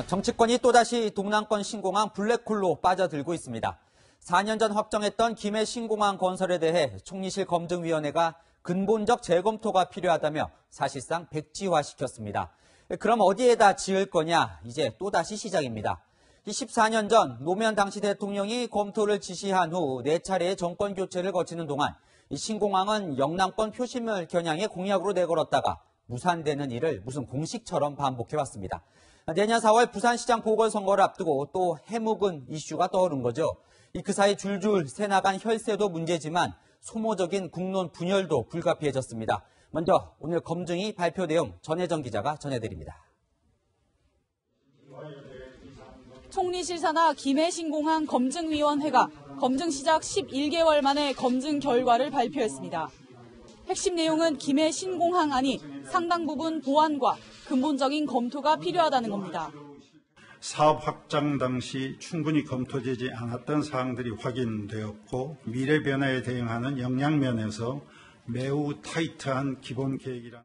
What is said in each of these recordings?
정치권이 또다시 동남권 신공항 블랙홀로 빠져들고 있습니다. 4년 전 확정했던 김해 신공항 건설에 대해 총리실 검증위원회가 근본적 재검토가 필요하다며 사실상 백지화시켰습니다. 그럼 어디에다 지을 거냐? 이제 또다시 시작입니다. 14년 전 노무현 당시 대통령이 검토를 지시한 후 4차례의 정권 교체를 거치는 동안 신공항은 영남권 표심을 겨냥해 공약으로 내걸었다가 무산되는 일을 무슨 공식처럼 반복해왔습니다. 내년 4월 부산시장 보궐선거를 앞두고 또 해묵은 이슈가 떠오른 거죠. 그 사이 줄줄 새나간 혈세도 문제지만 소모적인 국론 분열도 불가피해졌습니다. 먼저 오늘 검증위 발표 내용 전혜정 기자가 전해드립니다. 총리실 산하 김해 신공항 검증위원회가 검증 시작 11개월 만에 검증 결과를 발표했습니다. 핵심 내용은 김해 신공항안이 상당 부분 보완과 근본적인 검토가 필요하다는 겁니다. 사업 확장 당시 충분히 검토되지 않았던 사항들이 확인되었고 미래 변화에 대응하는 역량면에서 매우 타이트한 기본 계획이라.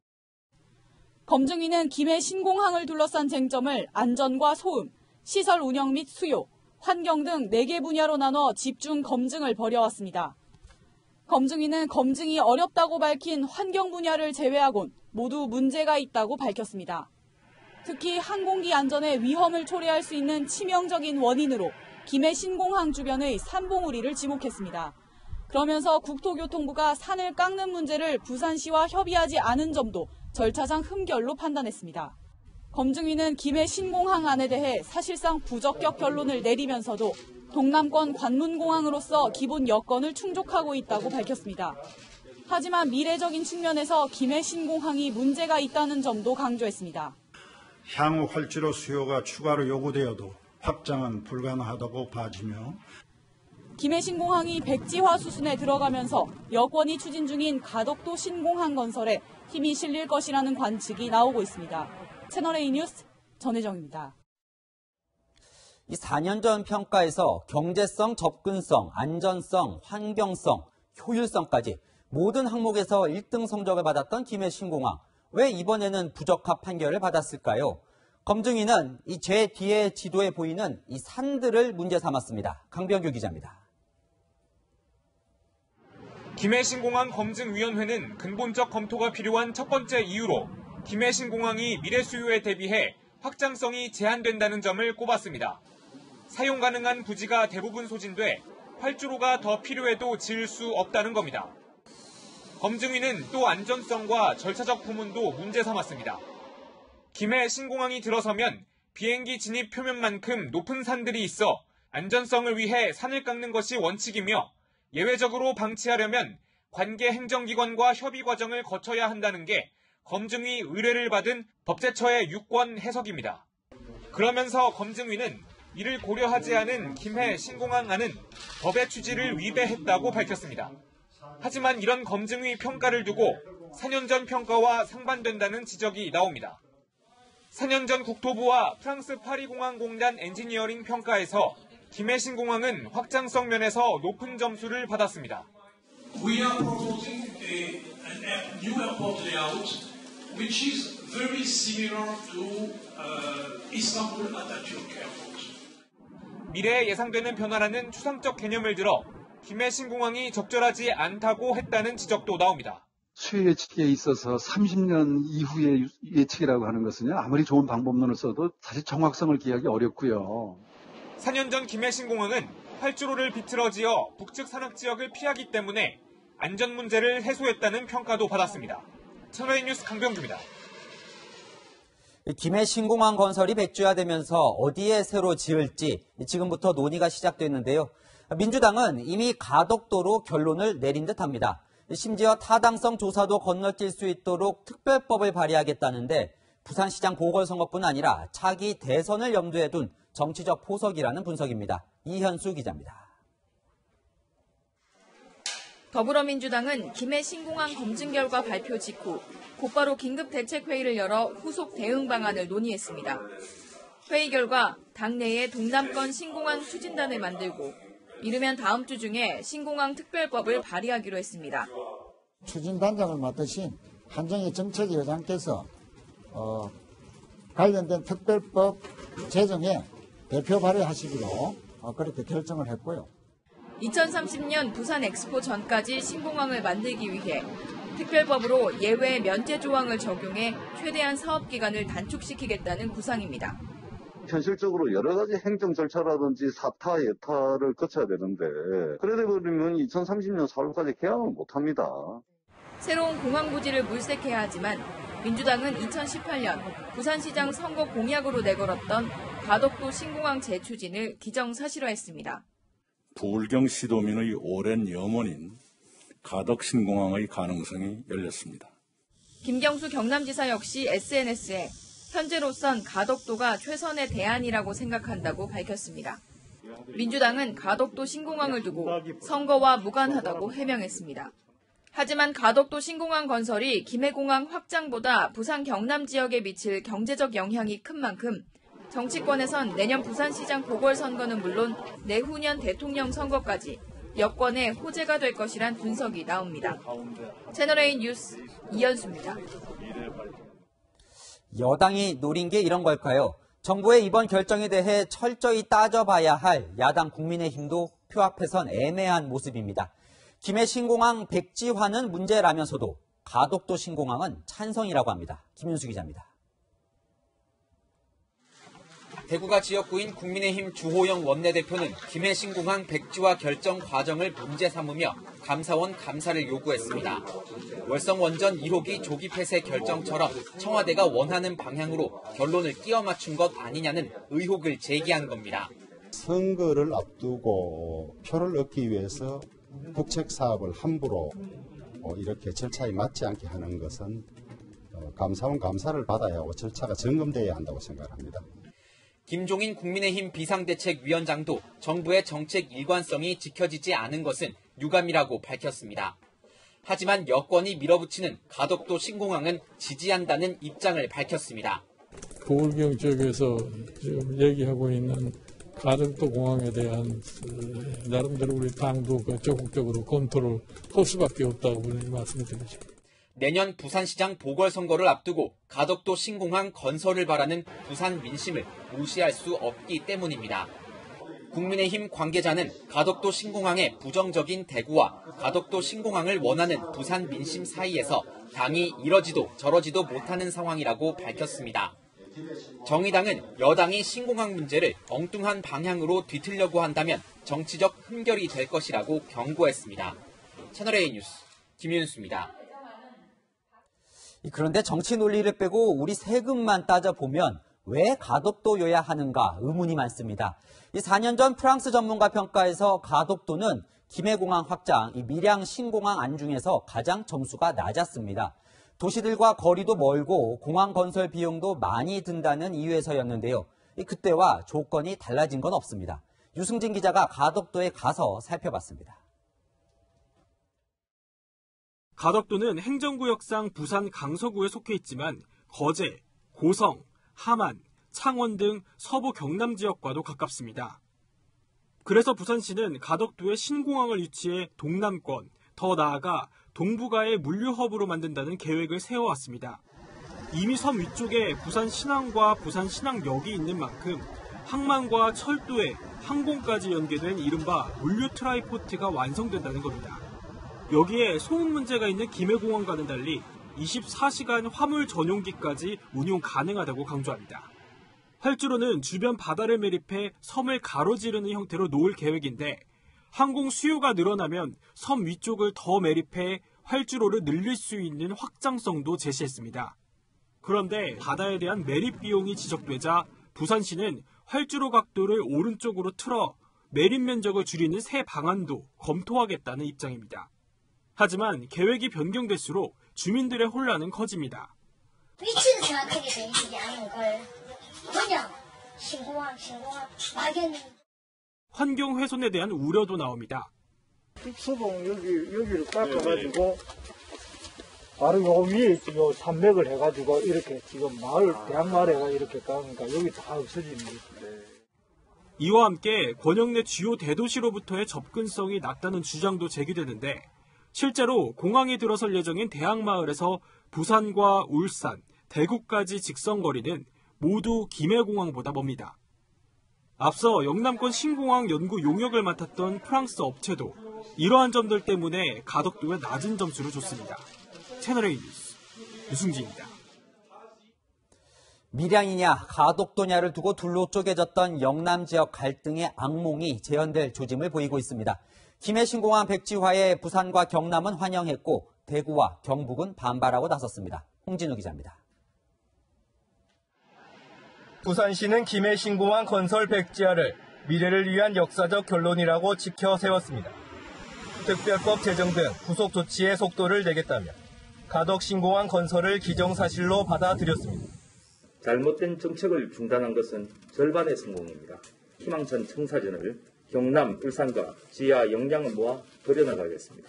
검증위는 김해 신공항을 둘러싼 쟁점을 안전과 소음, 시설 운영 및 수요, 환경 등 4개 분야로 나눠 집중 검증을 벌여왔습니다. 검증위는 검증이 어렵다고 밝힌 환경 분야를 제외하곤 모두 문제가 있다고 밝혔습니다. 특히 항공기 안전에 위험을 초래할 수 있는 치명적인 원인으로 김해 신공항 주변의 산봉우리를 지목했습니다. 그러면서 국토교통부가 산을 깎는 문제를 부산시와 협의하지 않은 점도 절차상 흠결로 판단했습니다. 검증위는 김해 신공항 안에 대해 사실상 부적격 결론을 내리면서도 동남권 관문공항으로서 기본 여건을 충족하고 있다고 밝혔습니다. 하지만 미래적인 측면에서 김해 신공항이 문제가 있다는 점도 강조했습니다. 향후 활주로 수요가 추가로 요구되어도 확장은 불가능하다고 봐지며 김해 신공항이 백지화 수순에 들어가면서 여권이 추진 중인 가덕도 신공항 건설에 힘이 실릴 것이라는 관측이 나오고 있습니다. 채널A 뉴스 전혜정입니다. 이 4년 전 평가에서 경제성, 접근성, 안전성, 환경성, 효율성까지 모든 항목에서 1등 성적을 받았던 김해 신공항. 왜 이번에는 부적합 판결을 받았을까요? 검증위는 이 제 뒤에 지도에 보이는 이 산들을 문제 삼았습니다. 강병규 기자입니다. 김해 신공항 검증위원회는 근본적 검토가 필요한 첫 번째 이유로 김해 신공항이 미래 수요에 대비해 확장성이 제한된다는 점을 꼽았습니다. 사용 가능한 부지가 대부분 소진돼 활주로가 더 필요해도 지을 수 없다는 겁니다. 검증위는 또 안전성과 절차적 부문도 문제 삼았습니다. 김해 신공항이 들어서면 비행기 진입 표면만큼 높은 산들이 있어 안전성을 위해 산을 깎는 것이 원칙이며 예외적으로 방치하려면 관계 행정기관과 협의 과정을 거쳐야 한다는 게 검증위 의뢰를 받은 법제처의 유권 해석입니다. 그러면서 검증위는 이를 고려하지 않은 김해 신공항안은 법의 취지를 위배했다고 밝혔습니다. 하지만 이런 검증위 평가를 두고 4년 전 평가와 상반된다는 지적이 나옵니다. 4년 전 국토부와 프랑스 파리공항공단 엔지니어링 평가에서 김해 신공항은 확장성 면에서 높은 점수를 받았습니다. We are proposing a new airport layout, which is very similar to Istanbul Atatürk Airport. 미래에 예상되는 변화라는 추상적 개념을 들어 김해 신공항이 적절하지 않다고 했다는 지적도 나옵니다. 수요 예측에 있어서 30년 이후의 예측이라고 하는 것은요, 아무리 좋은 방법론을 써도 사실 정확성을 기하기 어렵고요. 4년 전 김해 신공항은 활주로를 비틀어 지어 북측 산악지역을 피하기 때문에 안전 문제를 해소했다는 평가도 받았습니다. 채널A 뉴스 강병규입니다. 김해 신공항 건설이 백지화되면서 어디에 새로 지을지 지금부터 논의가 시작됐는데요. 민주당은 이미 가덕도로 결론을 내린 듯합니다. 심지어 타당성 조사도 건너뛸 수 있도록 특별법을 발의하겠다는데 부산시장 보궐선거뿐 아니라 차기 대선을 염두에 둔 정치적 포석이라는 분석입니다. 이현수 기자입니다. 더불어민주당은 김해 신공항 검증 결과 발표 직후 곧바로 긴급대책회의를 열어 후속 대응 방안을 논의했습니다. 회의 결과 당내에 동남권 신공항 추진단을 만들고 이르면 다음 주 중에 신공항 특별법을 발의하기로 했습니다. 추진단장을 맡으신 한정희 정책위 의장께서 관련된 특별법 제정에 대표 발의하시기로 그렇게 결정을 했고요. 2030년 부산 엑스포 전까지 신공항을 만들기 위해 특별법으로 예외 면제 조항을 적용해 최대한 사업 기간을 단축시키겠다는 구상입니다. 현실적으로 여러 가지 행정 절차라든지 사타, 예타를 거쳐야 되는데 그래 되버리면 2030년 4월까지 계약을 못합니다. 새로운 공항 부지를 물색해야 하지만 민주당은 2018년 부산시장 선거 공약으로 내걸었던 가덕도 신공항 재추진을 기정사실화했습니다. 부울경 시도민의 오랜 염원인 가덕 신공항의 가능성이 열렸습니다. 김경수 경남지사 역시 SNS에 현재로선 가덕도가 최선의 대안이라고 생각한다고 밝혔습니다. 민주당은 가덕도 신공항을 두고 선거와 무관하다고 해명했습니다. 하지만 가덕도 신공항 건설이 김해공항 확장보다 부산 경남 지역에 미칠 경제적 영향이 큰 만큼 정치권에선 내년 부산시장 보궐선거는 물론 내후년 대통령 선거까지 여권의 호재가 될 것이란 분석이 나옵니다. 채널A 뉴스 이현수입니다. 여당이 노린 게 이런 걸까요? 정부의 이번 결정에 대해 철저히 따져봐야 할 야당 국민의힘도 표 앞에선 애매한 모습입니다. 김해 신공항 백지화는 문제라면서도 가덕도 신공항은 찬성이라고 합니다. 김윤수 기자입니다. 대구가 지역구인 국민의힘 주호영 원내대표는 김해 신공항 백지화 결정 과정을 문제 삼으며 감사원 감사를 요구했습니다. 월성 원전 1호기 조기 폐쇄 결정처럼 청와대가 원하는 방향으로 결론을 끼워 맞춘 것 아니냐는 의혹을 제기한 겁니다. 선거를 앞두고 표를 얻기 위해서 국책 사업을 함부로 이렇게 절차에 맞지 않게 하는 것은 감사원 감사를 받아야 하고 절차가 점검돼야 한다고 생각합니다. 김종인 국민의힘 비상대책위원장도 정부의 정책 일관성이 지켜지지 않은 것은 유감이라고 밝혔습니다. 하지만 여권이 밀어붙이는 가덕도 신공항은 지지한다는 입장을 밝혔습니다. 부울경 쪽에서 지금 얘기하고 있는 가덕도 공항에 대한 나름대로 우리 당도 적극적으로 검토를 할 수밖에 없다고 말씀드리죠. 내년 부산시장 보궐선거를 앞두고 가덕도 신공항 건설을 바라는 부산 민심을 무시할 수 없기 때문입니다. 국민의힘 관계자는 가덕도 신공항의 부정적인 대구와 가덕도 신공항을 원하는 부산 민심 사이에서 당이 이러지도 저러지도 못하는 상황이라고 밝혔습니다. 정의당은 여당이 신공항 문제를 엉뚱한 방향으로 뒤틀려고 한다면 정치적 흠결이 될 것이라고 경고했습니다. 채널A 뉴스 김윤수입니다. 그런데 정치 논리를 빼고 우리 세금만 따져보면 왜 가덕도여야 하는가 의문이 많습니다. 4년 전 프랑스 전문가 평가에서 가덕도는 김해공항 확장, 밀양 신공항 안 중에서 가장 점수가 낮았습니다. 도시들과 거리도 멀고 공항 건설 비용도 많이 든다는 이유에서였는데요. 그때와 조건이 달라진 건 없습니다. 유승진 기자가 가덕도에 가서 살펴봤습니다. 가덕도는 행정구역상 부산 강서구에 속해 있지만 거제, 고성, 함안, 창원 등 서부 경남 지역과도 가깝습니다. 그래서 부산시는 가덕도에 신공항을 유치해 동남권, 더 나아가 동북아의 물류 허브로 만든다는 계획을 세워왔습니다. 이미 섬 위쪽에 부산 신항과 부산 신항역이 있는 만큼 항만과 철도에 항공까지 연계된 이른바 물류 트라이포트가 완성된다는 겁니다. 여기에 소음 문제가 있는 김해공항과는 달리 24시간 화물 전용기까지 운용 가능하다고 강조합니다. 활주로는 주변 바다를 매립해 섬을 가로지르는 형태로 놓을 계획인데 항공 수요가 늘어나면 섬 위쪽을 더 매립해 활주로를 늘릴 수 있는 확장성도 제시했습니다. 그런데 바다에 대한 매립 비용이 지적되자 부산시는 활주로 각도를 오른쪽으로 틀어 매립 면적을 줄이는 새 방안도 검토하겠다는 입장입니다. 하지만 계획이 변경될수록 주민들의 혼란은 커집니다. 위치는 정확하게 되지 않은 걸 그냥 신공항 막연히. 환경 훼손에 대한 우려도 나옵니다. 수봉 여기를 깎아가지고 바로 요 위에 요 산맥을 해가지고 이렇게 지금 대학마을에가 이렇게 가니까 여기 다 없어지는 거예요. 이와 함께 권역 내 주요 대도시로부터의 접근성이 낮다는 주장도 제기되는데 실제로 공항이 들어설 예정인 대학마을에서 부산과 울산, 대구까지 직선거리는 모두 김해공항보다 멉니다. 앞서 영남권 신공항 연구 용역을 맡았던 프랑스 업체도 이러한 점들 때문에 가덕도에 낮은 점수를 줬습니다. 채널A 뉴스 유승진입니다. 밀양이냐 가덕도냐를 두고 둘로 쪼개졌던 영남 지역 갈등의 악몽이 재현될 조짐을 보이고 있습니다. 김해 신공항 백지화에 부산과 경남은 환영했고 대구와 경북은 반발하고 나섰습니다. 홍진우 기자입니다. 부산시는 김해 신공항 건설 백지화를 미래를 위한 역사적 결론이라고 지켜 세웠습니다. 특별법 제정 등 후속 조치의 속도를 내겠다며 가덕 신공항 건설을 기정사실로 받아들였습니다. 잘못된 정책을 중단한 것은 절반의 성공입니다. 희망찬 청사진을 경남, 울산과 지하 역량을 모아 벌여나가겠습니다.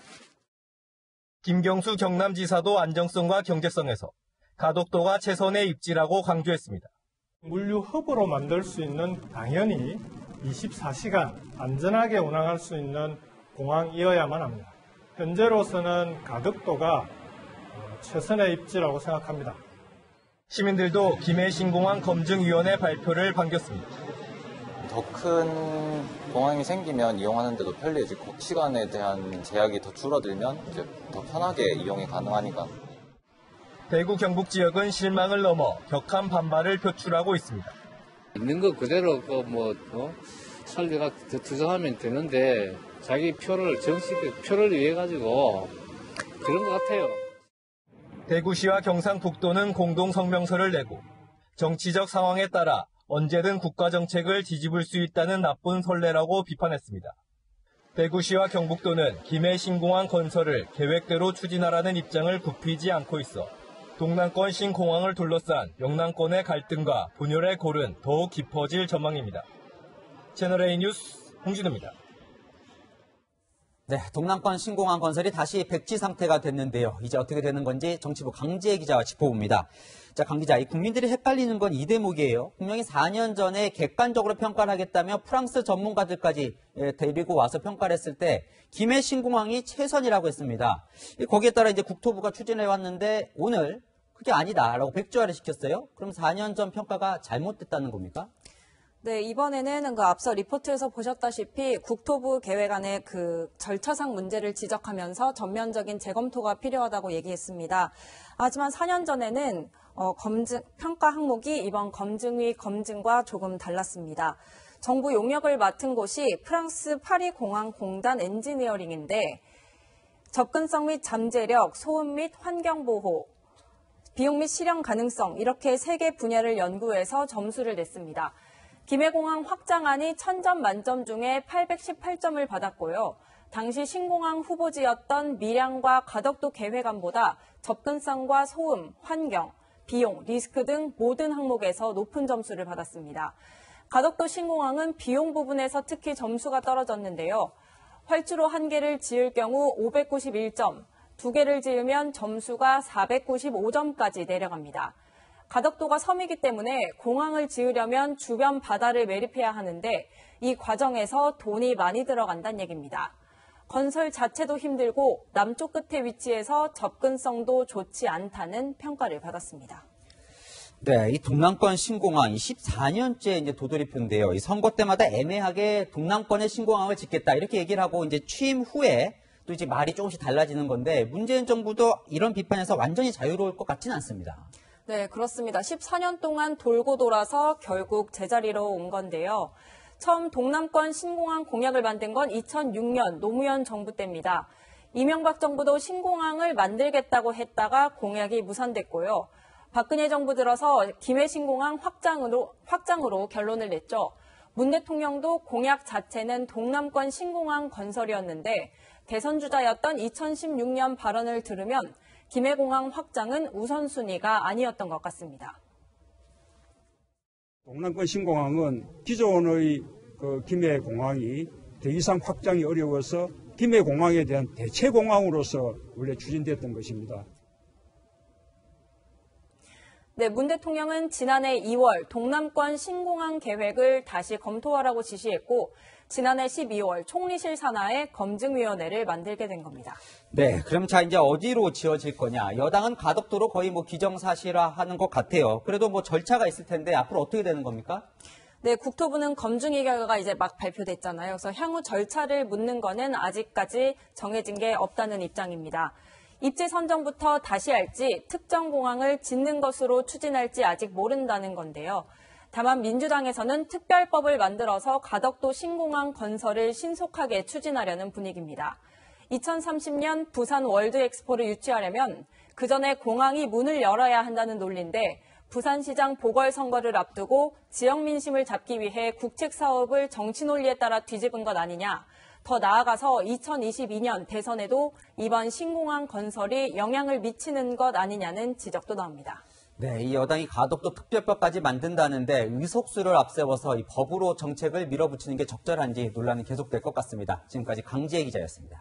김경수 경남지사도 안정성과 경제성에서 가덕도가 최선의 입지라고 강조했습니다. 물류 허브로 만들 수 있는 당연히 24시간 안전하게 운항할 수 있는 공항이어야만 합니다. 현재로서는 가덕도가 최선의 입지라고 생각합니다. 시민들도 김해 신공항 검증위원회 발표를 반겼습니다. 더 큰 공항이 생기면 이용하는 데도 편리해지고 시간에 대한 제약이 더 줄어들면 이제 더 편하게 이용이 가능하니까. 대구 경북 지역은 실망을 넘어 격한 반발을 표출하고 있습니다. 있는 거 그대로 설비가 투자하면 되는데 자기 표를 정식 표를 위해 가지고 그런 것 같아요. 대구시와 경상북도는 공동 성명서를 내고 정치적 상황에 따라 언제든 국가 정책을 뒤집을 수 있다는 나쁜 선례라고 비판했습니다. 대구시와 경북도는 김해 신공항 건설을 계획대로 추진하라는 입장을 굽히지 않고 있어 동남권 신공항을 둘러싼 영남권의 갈등과 분열의 골은 더욱 깊어질 전망입니다. 채널A 뉴스 홍진우입니다. 네, 동남권 신공항 건설이 다시 백지 상태가 됐는데요. 이제 어떻게 되는 건지 정치부 강지혜 기자와 짚어봅니다. 자, 강 기자, 이 국민들이 헷갈리는 건 이 대목이에요. 분명히 4년 전에 객관적으로 평가를 하겠다며 프랑스 전문가들까지 데리고 와서 평가를 했을 때 김해 신공항이 최선이라고 했습니다. 거기에 따라 이제 국토부가 추진해 왔는데 오늘 그게 아니다라고 백지화를 시켰어요. 그럼 4년 전 평가가 잘못됐다는 겁니까? 네, 이번에는 앞서 리포트에서 보셨다시피 국토부 계획안의 절차상 문제를 지적하면서 전면적인 재검토가 필요하다고 얘기했습니다. 하지만 4년 전에는 평가 항목이 이번 검증위 검증과 조금 달랐습니다. 정부 용역을 맡은 곳이 프랑스 파리 공항 공단 엔지니어링인데 접근성 및 잠재력, 소음 및 환경보호, 비용 및 실현 가능성 이렇게 3개 분야를 연구해서 점수를 냈습니다. 김해공항 확장안이 1000점 만점 중에 818점을 받았고요. 당시 신공항 후보지였던 밀양과 가덕도 계획안보다 접근성과 소음, 환경, 비용, 리스크 등 모든 항목에서 높은 점수를 받았습니다. 가덕도 신공항은 비용 부분에서 특히 점수가 떨어졌는데요. 활주로 1개를 지을 경우 591점, 2개를 지으면 점수가 495점까지 내려갑니다. 가덕도가 섬이기 때문에 공항을 지으려면 주변 바다를 매립해야 하는데 이 과정에서 돈이 많이 들어간다는 얘기입니다. 건설 자체도 힘들고 남쪽 끝에 위치해서 접근성도 좋지 않다는 평가를 받았습니다. 네, 이 동남권 신공항 14년째 이제 도돌이표인데요. 이 선거 때마다 애매하게 동남권의 신공항을 짓겠다 이렇게 얘기를 하고 이제 취임 후에 또 이제 말이 조금씩 달라지는 건데 문재인 정부도 이런 비판에서 완전히 자유로울 것 같지는 않습니다. 네, 그렇습니다. 14년 동안 돌고 돌아서 결국 제자리로 온 건데요. 처음 동남권 신공항 공약을 만든 건 2006년 노무현 정부 때입니다. 이명박 정부도 신공항을 만들겠다고 했다가 공약이 무산됐고요. 박근혜 정부 들어서 김해 신공항 확장으로 결론을 냈죠. 문 대통령도 공약 자체는 동남권 신공항 건설이었는데 대선 주자였던 2016년 발언을 들으면 김해공항 확장은 우선순위가 아니었던 것 같습니다. 동남권 신공항은 기존의 김해공항이 더 이상 확장이 어려워서 김해공항에 대한 대체공항으로서 원래 추진됐던 것입니다. 네, 문 대통령은 지난해 2월 동남권 신공항 계획을 다시 검토하라고 지시했고 지난해 12월 총리실 산하에 검증위원회를 만들게 된 겁니다. 네, 그럼 자 이제 어디로 지어질 거냐? 여당은 가덕도로 거의 기정사실화하는 것 같아요. 그래도 절차가 있을 텐데 앞으로 어떻게 되는 겁니까? 네, 국토부는 검증위 결과가 이제 막 발표됐잖아요. 그래서 향후 절차를 묻는 거는 아직까지 정해진 게 없다는 입장입니다. 입지 선정부터 다시 할지 특정 공항을 짓는 것으로 추진할지 아직 모른다는 건데요. 다만 민주당에서는 특별법을 만들어서 가덕도 신공항 건설을 신속하게 추진하려는 분위기입니다. 2030년 부산 월드엑스포를 유치하려면 그 전에 공항이 문을 열어야 한다는 논리인데 부산시장 보궐선거를 앞두고 지역 민심을 잡기 위해 국책 사업을 정치 논리에 따라 뒤집은 것 아니냐. 더 나아가서 2022년 대선에도 이번 신공항 건설이 영향을 미치는 것 아니냐는 지적도 나옵니다. 네, 이 여당이 가덕도 특별법까지 만든다는데 의석수를 앞세워서 이 법으로 정책을 밀어붙이는 게 적절한지 논란이 계속될 것 같습니다. 지금까지 강지혜 기자였습니다.